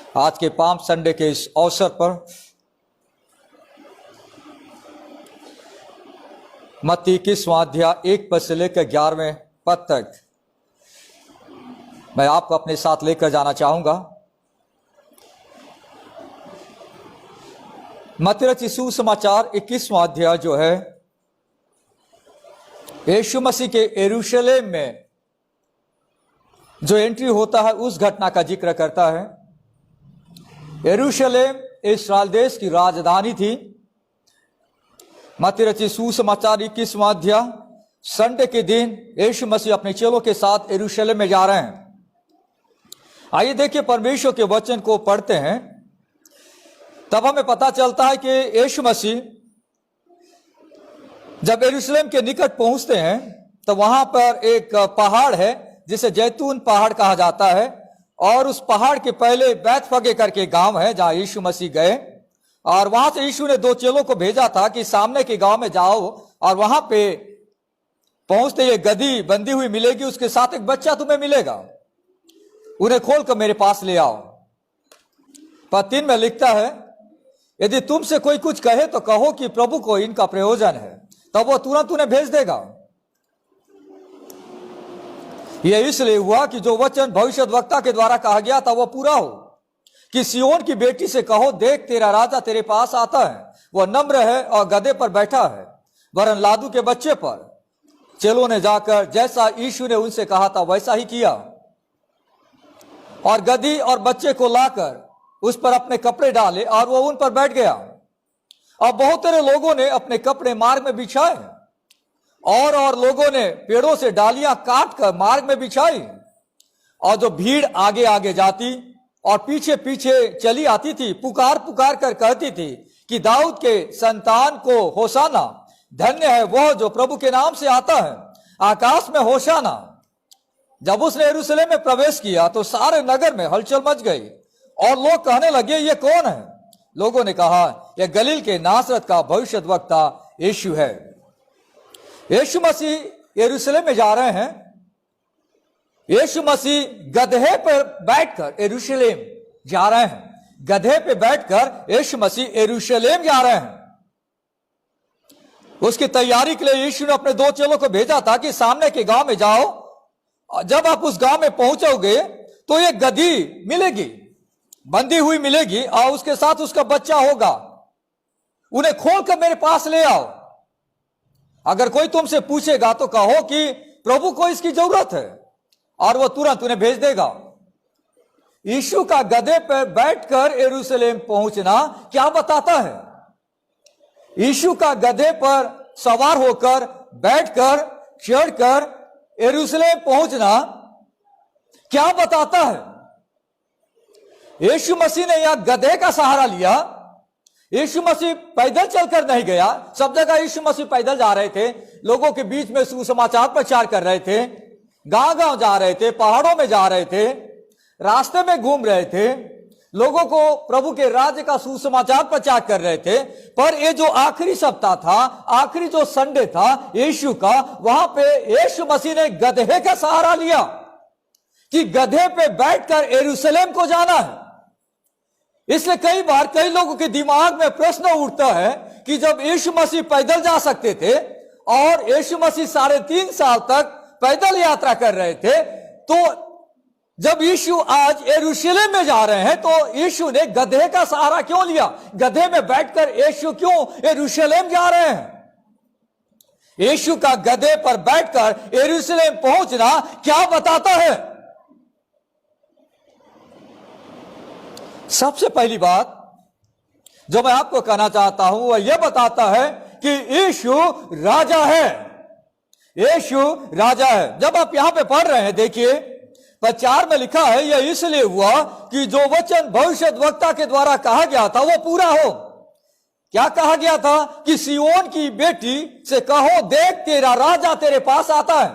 आज के palm Sunday के इस अवसर पर मत्ती 21वां अध्याय 1 पद से लेकर 11वें पद तक मैं आपको अपने साथ लेकर जाना चाहूंगा। मत्ती रचित सुसमाचार 21वां अध्याय जो है यीशु मसीह के यरूशलेम में जो एंट्री होता है उस घटना का जिक्र करता है। यरूशलेम इस्राएल देश की राजधानी थी। मत्ती रचित सुसमाचार 21वां अध्याय संडे के दिन यीशु मसीह अपने चेलों के साथ यरूशलेम में जा रहे हैं। आइए देखिए, परमेश्वर के वचन को पढ़ते हैं तब हमें पता चलता है कि यीशु मसीह जब यरूशलेम के निकट पहुंचते हैं तो वहां पर एक पहाड़ है जिसे जैतून पहाड़ कहा जाता है, और उस पहाड़ के पहले बैतफगे करके गांव है जहां यीशु मसीह गए, और वहां से यीशु ने 2 चेलों को भेजा था कि सामने के गांव में जाओ और वहां पे पहुंचते ये गधी बंधी हुई मिलेगी, उसके साथ एक बच्चा तुम्हें मिलेगा, उन्हें खोलकर मेरे पास ले आओ। पद 3 में लिखता है, यदि तुमसे कोई कुछ कहे तो कहो कि प्रभु को इनका प्रयोजन है, तब वो तुरंत उन्हें भेज देगा। यह इसलिए हुआ कि जो वचन भविष्यद्वक्ता के द्वारा कहा गया था वो पूरा हो कि सियोन की बेटी से कहो, देख तेरा राजा तेरे पास आता है, वह नम्र है और गधे पर बैठा है, वरन लादू के बच्चे पर। चेलों ने जाकर जैसा यीशु ने उनसे कहा था वैसा ही किया, और गधी और बच्चे को लाकर उस पर अपने कपड़े डाले और वो उन पर बैठ गया। और बहुत सारे लोगों ने अपने कपड़े मार्ग में बिछाए, और लोगों ने पेड़ों से डालियां काट कर मार्ग में बिछाई। और जो भीड़ आगे आगे जाती और पीछे पीछे चली आती थी, पुकार पुकार कर कहती थी कि दाऊद के संतान को होशाना, धन्य है वह जो प्रभु के नाम से आता है, आकाश में होशाना। जब उसने यरूशलेम में प्रवेश किया तो सारे नगर में हलचल मच गई और लोग कहने लगे, ये कौन है? लोगों ने कहा, यह गलील के नासरत का भविष्यद्वक्ता यीशु है। यीशु मसीह यरूशलेम में जा रहे हैं। यीशु मसीह गधे पर बैठकर यरूशलेम जा रहे हैं। गधे पे बैठकर यीशु मसीह यरूशलेम जा रहे हैं। उसकी तैयारी के लिए यीशु ने अपने 2 चेलों को भेजा था कि सामने के गांव में जाओ, जब आप उस गांव में पहुंचोगे तो एक गधी मिलेगी, बंधी हुई मिलेगी, और उसके साथ उसका बच्चा होगा, उन्हें खोलकर मेरे पास ले आओ। अगर कोई तुमसे पूछेगा तो कहो कि प्रभु को इसकी जरूरत है, और वह तुरंत उन्हें भेज देगा। यीशु का गधे पर बैठकर यरूशलेम पहुंचना क्या बताता है? यीशु का गधे पर सवार होकर, बैठकर, चढ़कर यरूशलेम पहुंचना क्या बताता है? यीशु मसीह ने यह गधे का सहारा लिया। यीशु मसीह पैदल चलकर नहीं गया। सब जगह यीशु मसीह पैदल जा रहे थे, लोगों के बीच में सुसमाचार प्रचार कर रहे थे, गांव गांव जा रहे थे, पहाड़ों में जा रहे थे, रास्ते में घूम रहे थे, लोगों को प्रभु के राज्य का सुसमाचार प्रचार कर रहे थे। पर ये जो आखिरी सप्ताह था, आखिरी जो संडे था यीशु का, वहां पे यीशु मसीह ने गधे का सहारा लिया कि गधे पे बैठकर यरूशलेम को जाना है। इसलिए कई बार कई लोगों के दिमाग में प्रश्न उठता है कि जब यीशु मसीह पैदल जा सकते थे और यीशु मसीह 3.5 साल तक पैदल यात्रा कर रहे थे, तो जब यीशु आज यरूशलेम में जा रहे हैं तो यीशु ने गधे का सहारा क्यों लिया? गधे में बैठकर यीशु क्यों यरूशलेम जा रहे हैं? यीशु का गधे पर बैठकर यरूशलेम पहुंचना क्या बताता है? सबसे पहली बात जो मैं आपको कहना चाहता हूं वह यह बताता है कि यीशु राजा है। यीशु राजा है। जब आप यहां पे पढ़ रहे हैं, देखिए पद 4 में लिखा है, यह इसलिए हुआ कि जो वचन भविष्यद्वक्ता के द्वारा कहा गया था वो पूरा हो। क्या कहा गया था? कि सियोन की बेटी से कहो, देख तेरा राजा तेरे पास आता है।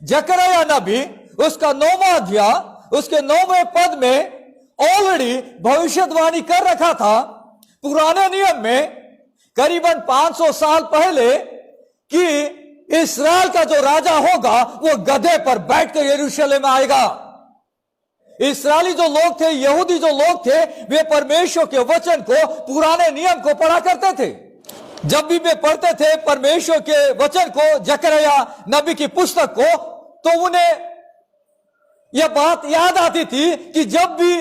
जकरया नबी उसका 9वां अध्याय उसके 9वें पद में ऑलरेडी भविष्यवाणी कर रखा था, पुराने नियम में करीबन 500 साल पहले, कि इस्राएल का जो राजा होगा वो गधे पर बैठकर यरूशलेम आएगा। इस्राएली जो लोग थे, यहूदी जो लोग थे, वे परमेश्वर के वचन को, पुराने नियम को पढ़ा करते थे। जब भी वे पढ़ते थे परमेश्वर के वचन को, जकरिया नबी की पुस्तक को, तो उन्हें यह बात याद आती थी कि जब भी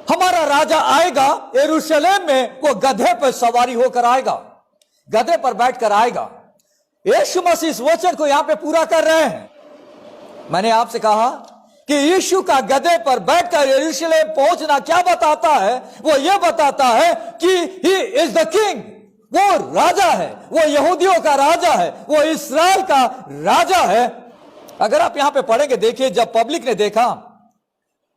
हमारा राजा आएगा यरूशलेम में, वो गधे पर सवारी होकर आएगा, गधे पर बैठकर आएगा। यीशु मसीह इस वचन को यहां पे पूरा कर रहे हैं। मैंने आपसे कहा कि यीशु का गधे पर बैठकर यरूशलेम पहुंचना क्या बताता है? वो ये बताता है कि ही इज द किंग, वो राजा है, वो यहूदियों का राजा है, वो इस्राएल का राजा है। अगर आप यहां पे पढ़ेंगे, देखिए, जब पब्लिक ने देखा,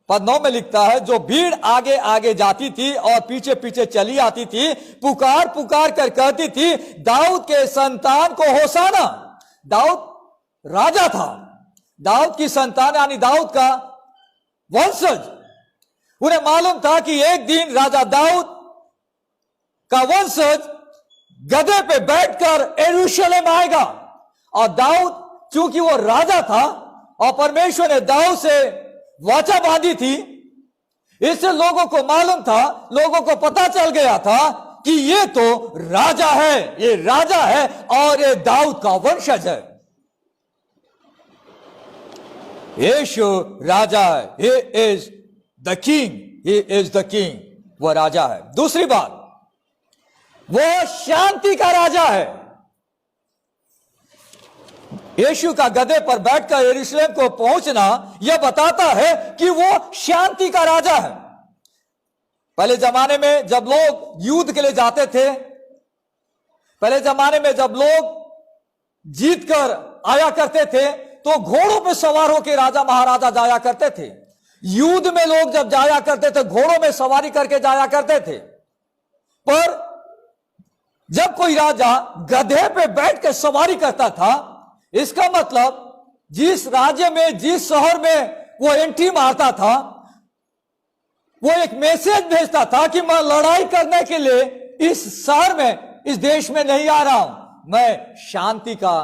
पद 9 में लिखता है, जो भीड़ आगे आगे जाती थी और पीछे पीछे चली आती थी, पुकार पुकार कर कहती थी, दाऊद के संतान को होसाना। दाऊद राजा था, दाऊद की संतान यानी दाऊद का वंशज। उन्हें मालूम था कि एक दिन राजा दाऊद का वंशज गधे पे बैठकर यरूशलेम आएगा। और दाऊद चूंकि वो राजा था और परमेश्वर ने दाऊद से वाचा बांधी थी, इससे लोगों को मालूम था, लोगों को पता चल गया था कि ये तो राजा है, ये राजा है और ये दाऊद का वंशज है। यीशु राजा है, he is the king, he is the king, वह राजा है। दूसरी बात, वो शांति का राजा है। यीशु का गधे पर बैठकर यरूशलेम को पहुंचना यह बताता है कि वो शांति का राजा है। पहले जमाने में जब लोग युद्ध के लिए जाते थे, पहले जमाने में जब लोग जीत कर आया करते थे, तो घोड़ों पर सवार होकर राजा महाराजा जाया करते थे। युद्ध में लोग जब जाया करते थे, घोड़ों में सवारी करके जाया करते थे। पर जब कोई राजा गधे पे बैठ कर सवारी करता था, इसका मतलब जिस राज्य में, जिस शहर में वो एंट्री मारता था, वो एक मैसेज भेजता था कि मैं लड़ाई करने के लिए इस शहर में, इस देश में नहीं आ रहा हूं, मैं शांति का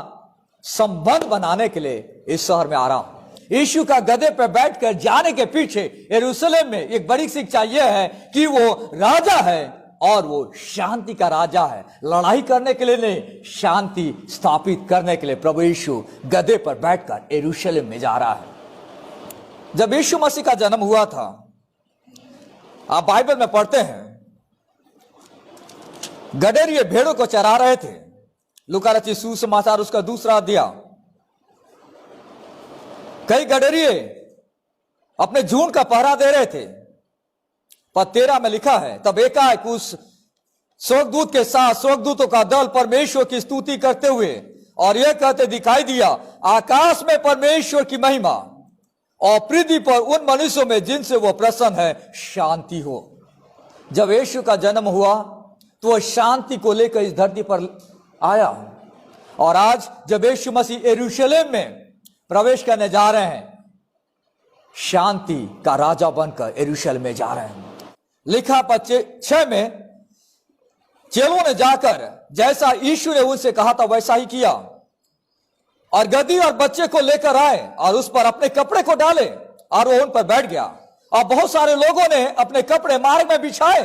संबंध बनाने के लिए इस शहर में आ रहा हूं। यीशु का गधे पर बैठकर जाने के पीछे यरूशलेम में एक बड़ी शिक्षा यह है कि वो राजा है और वो शांति का राजा है। लड़ाई करने के लिए नहीं, शांति स्थापित करने के लिए प्रभु यीशु गधे पर बैठकर यरूशलेम में जा रहा है। जब यीशु मसीह का जन्म हुआ था, आप बाइबल में पढ़ते हैं, गडरिये भेड़ों को चरा रहे थे। लूका रचित सुसमाचार उसका 2 अध्याय। कई गडरिये अपने झुंड का पहरा दे रहे थे। पद 13 में लिखा है, तब एकाएक उस स्वर्गदूत के साथ स्वर्गदूतों का दल परमेश्वर की स्तुति करते हुए और यह कहते दिखाई दिया, आकाश में परमेश्वर की महिमा और पृथ्वी पर उन मनुष्यों में जिनसे वो प्रसन्न है शांति हो। जब यीशु का जन्म हुआ तो वह शांति को लेकर इस धरती पर आया। और आज जब यीशु मसीह यरूशलेम में प्रवेश करने जा रहे हैं, शांति का राजा बनकर यरूशलेम में जा रहे हैं। लिखा 6 में, चेलों ने जाकर जैसा यीशु ने उनसे कहा था वैसा ही किया और गदही और बच्चे को लेकर आए और उस पर अपने कपड़े को डाले और वो उन पर बैठ गया। और बहुत सारे लोगों ने अपने कपड़े मार्ग में बिछाए।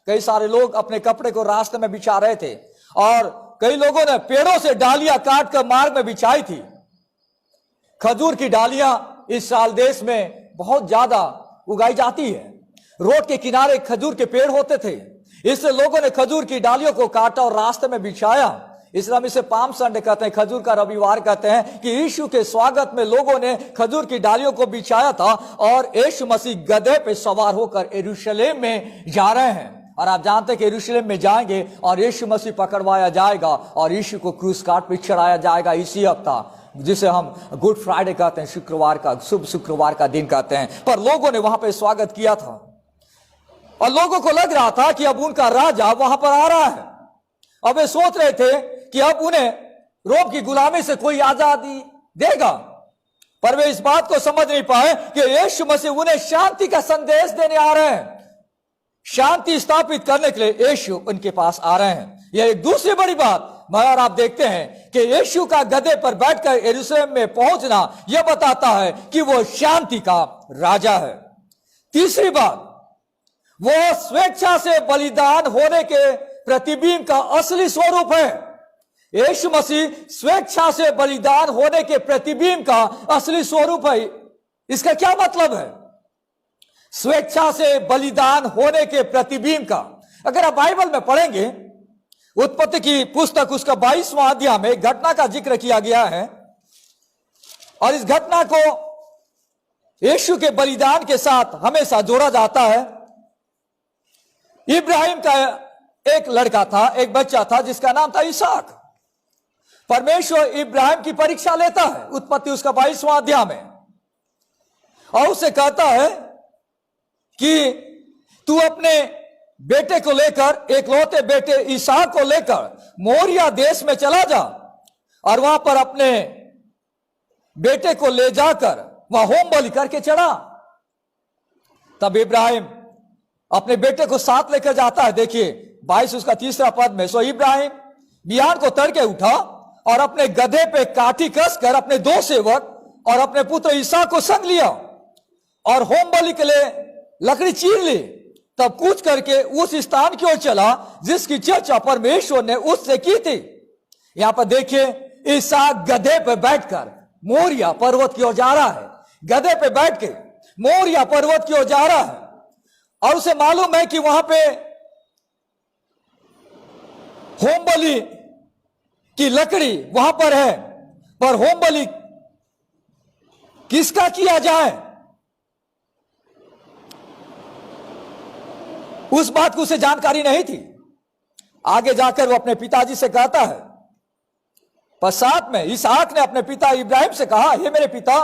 कई सारे लोग अपने कपड़े को रास्ते में बिछा रहे थे और कई लोगों ने पेड़ों से डालियां काट कर मार्ग में बिछाई थी। खजूर की डालियां इस साल देश में बहुत ज्यादा उगाई जाती है। रोड के किनारे खजूर के पेड़ होते थे, इससे लोगों ने खजूर की डालियों को काटा और रास्ते में बिछाया। इसलिए इसे पाम संडे कहते हैं, खजूर का रविवार कहते हैं कि यीशु के स्वागत में लोगों ने खजूर की डालियों को बिछाया था और यीशु मसीह गधे पे सवार होकर यरूशलेम में जा रहे हैं। और आप जानते हैं कि यरूशलेम में जाएंगे और यीशु मसीह पकड़वाया जाएगा और यीशु को क्रूस काट पर चढ़ाया जाएगा इसी हफ्ता, जिसे हम गुड फ्राइडे कहते हैं, शुक्रवार का, शुभ शुक्रवार का दिन कहते हैं। पर लोगों ने वहां पे स्वागत किया था और लोगों को लग रहा था कि अब उनका राजा वहां पर आ रहा है। अब वे सोच रहे थे कि अब उन्हें रोम की गुलामी से कोई आजादी देगा, पर वे इस बात को समझ नहीं पाए कि यीशु मसीह उन्हें शांति का संदेश देने आ रहे हैं। शांति स्थापित करने के लिए यीशु उनके पास आ रहे हैं। यह एक दूसरी बड़ी बात, मैं और आप देखते हैं कि यीशु का गधे पर बैठकर यरूशलेम में पहुंचना यह बताता है कि वो शांति का राजा है। तीसरी बात, वो स्वेच्छा से बलिदान होने के प्रतिबिंब का असली स्वरूप है। यीशु मसीह स्वेच्छा से बलिदान होने के प्रतिबिंब का असली स्वरूप है। इसका क्या मतलब है? स्वेच्छा से बलिदान होने के प्रतिबिंब का, अगर आप बाइबल में पढ़ेंगे, उत्पत्ति की पुस्तक उसका 22वां अध्याय में घटना का जिक्र किया गया है और इस घटना को यीशु के बलिदान के साथ हमेशा जोड़ा जाता है। इब्राहिम का एक लड़का था, एक बच्चा था जिसका नाम था इसहाक। परमेश्वर इब्राहिम की परीक्षा लेता है उत्पत्ति उसका 22वां अध्याय में और उसे कहता है कि तू अपने बेटे को लेकर, एकलौते बेटे इसहाक को लेकर मोरिया देश में चला जा और वहां पर अपने बेटे को ले जाकर वहां होम बलि करके चढ़ा। तब इब्राहिम अपने बेटे को साथ लेकर जाता है। देखिए 22 उसका 3 पद में, सो इब्राहिम बिहान को तड़के उठा और अपने गधे पे काठी कसकर अपने 2 सेवक और अपने पुत्र इसहाक को संग लिया और होम बलि के लिए लकड़ी चीर ली। तब कूच करके उस स्थान की ओर चला जिसकी चर्चा परमेश्वर ने उससे की थी। यहां पर देखिए इसहाक गधे पे बैठकर मोरिया पर्वत की ओर जा रहा है। गधे पे बैठ के मोरिया पर्वत की ओर जा रहा है और उसे मालूम है कि वहां पे होम बलि की लकड़ी वहां पर है, पर होम बलि किसका किया जाए उस बात को उसे जानकारी नहीं थी। आगे जाकर वो अपने पिताजी से कहता है। पश्चात में इसहाक ने अपने पिता इब्राहिम से कहा, हे मेरे पिता।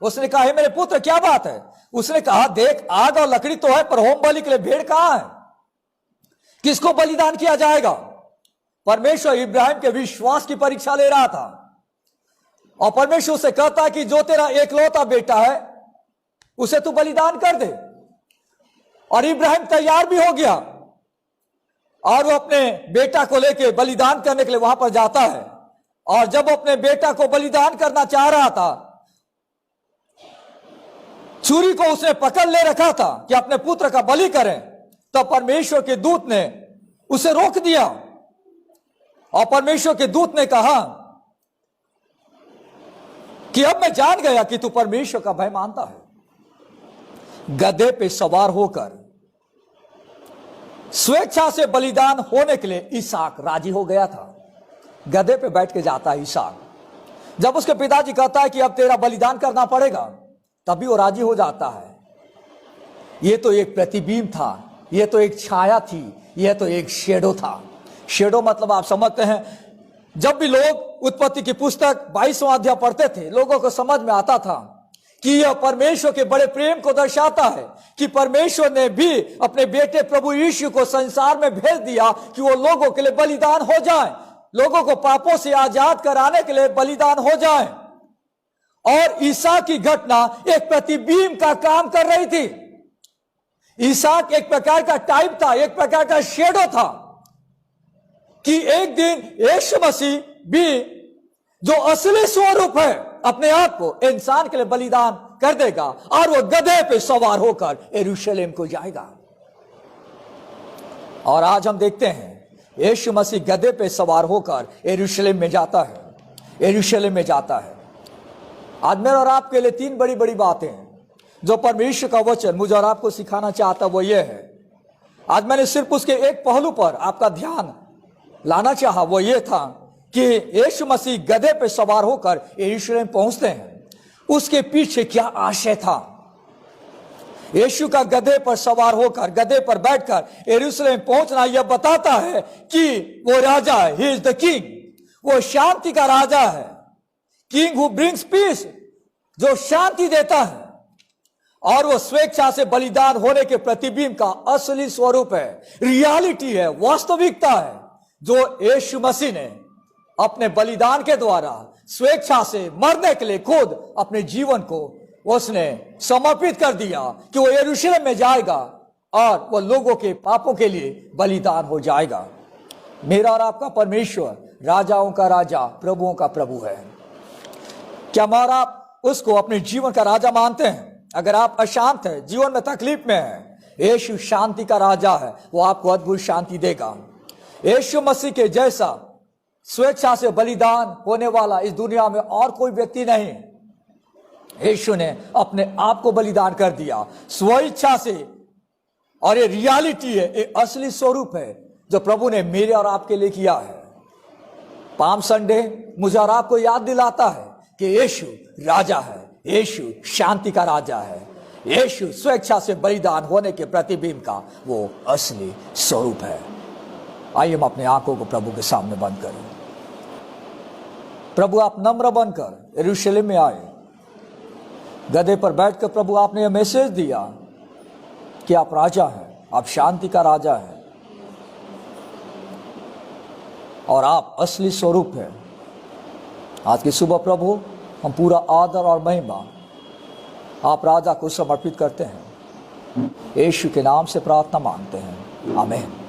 उसने कहा, हे मेरे पुत्र क्या बात है? उसने कहा, देख आग और लकड़ी तो है पर होम बलि के लिए भेड़ कहां है? किसको बलिदान किया जाएगा? परमेश्वर इब्राहिम के विश्वास की परीक्षा ले रहा था और परमेश्वर से कहता है कि जो तेरा एकलौता बेटा है उसे तू बलिदान कर दे। और इब्राहिम तैयार भी हो गया और वो अपने बेटा को लेकर बलिदान करने के लिए वहां पर जाता है। और जब अपने बेटा को बलिदान करना चाह रहा था, छुरी को उसने पकड़ ले रखा था कि अपने पुत्र का बलि करें, तो परमेश्वर के दूत ने उसे रोक दिया और परमेश्वर के दूत ने कहा कि अब मैं जान गया कि तू परमेश्वर का भय मानता है। गधे पे सवार होकर स्वेच्छा से बलिदान होने के लिए इसहाक राजी हो गया था। गधे पे बैठ के जाता है इसहाक। जब उसके पिताजी कहता है कि अब तेरा बलिदान करना पड़ेगा, तभी वो राजी हो जाता है। यह तो एक प्रतिबिंब था, यह तो एक छाया थी, यह तो एक शेडो था। शेडो मतलब आप समझते हैं, जब भी लोग उत्पत्ति की पुस्तक 22वां अध्याय पढ़ते थे, लोगों को समझ में आता था कि यह परमेश्वर के बड़े प्रेम को दर्शाता है कि परमेश्वर ने भी अपने बेटे प्रभु यीशु को संसार में भेज दिया कि वो लोगों के लिए बलिदान हो जाए, लोगों को पापों से आजाद कराने के लिए बलिदान हो जाए। और ईसा की घटना एक प्रतिबिंब का काम कर रही थी। इसहाक एक प्रकार का टाइप था, एक प्रकार का शेडो था कि एक दिन यीशु मसीह भी जो असली स्वरूप है अपने आप को इंसान के लिए बलिदान कर देगा और वो गधे पे सवार होकर यरूशलेम को जाएगा। और आज हम देखते हैं यीशु मसीह गधे पे सवार होकर यरूशलेम में जाता है, यरूशलेम में जाता है। आज मेरे और आपके लिए 3 बड़ी बड़ी बातें हैं जो परमेश्वर का वचन मुझे और आपको सिखाना चाहता, वो ये है। आज मैंने सिर्फ उसके एक पहलू पर आपका ध्यान लाना चाहा, वो ये था कि यीशु मसीह गधे पे सवार होकर यरूशलेम पहुंचते हैं, उसके पीछे क्या आशय था। यीशु का गधे पर सवार होकर, गधे पर बैठकर यरूशलेम पहुंचना यह बताता है कि वो राजा है, ही इज द किंग, वो शांति का राजा है। किंग हु ब्रिंग्स पीस, जो शांति देता है। और वो स्वेच्छा से बलिदान होने के प्रतिबिंब का असली स्वरूप है, रियलिटी है, वास्तविकता है, जो यीशु मसीह ने अपने बलिदान के द्वारा स्वेच्छा से मरने के लिए खुद अपने जीवन को उसने समर्पित कर दिया कि वो यरूशलेम में जाएगा और वो लोगों के पापों के लिए बलिदान हो जाएगा। मेरा और आपका परमेश्वर राजाओं का राजा, प्रभुओं का प्रभु है। क्या हमारा उसको अपने जीवन का राजा मानते हैं? अगर आप अशांत है, जीवन में तकलीफ में है, यीशु शांति का राजा है, वो आपको अद्भुत शांति देगा। यीशु मसीह के जैसा स्वेच्छा से बलिदान होने वाला इस दुनिया में और कोई व्यक्ति नहीं। यीशु ने अपने आप को बलिदान कर दिया स्वेच्छा से, और ये रियलिटी है, ये असली स्वरूप है जो प्रभु ने मेरे और आपके लिए किया है। पाम संडे मुझे और आपको याद दिलाता है कि यीशु राजा है, यीशु शांति का राजा है, यीशु स्वेच्छा से बलिदान होने के प्रतिबिंब का वो असली स्वरूप है। आइए हम अपने आंखों को प्रभु के सामने बंद करें। प्रभु आप नम्र बनकर यरूशलेम में आए, गधे पर बैठकर प्रभु आपने यह मैसेज दिया कि आप राजा हैं, आप शांति का राजा हैं और आप असली स्वरूप हैं। आज की सुबह प्रभु हम पूरा आदर और महिमा आप राजा को समर्पित करते हैं। यीशु के नाम से प्रार्थना मांगते हैं, आमीन।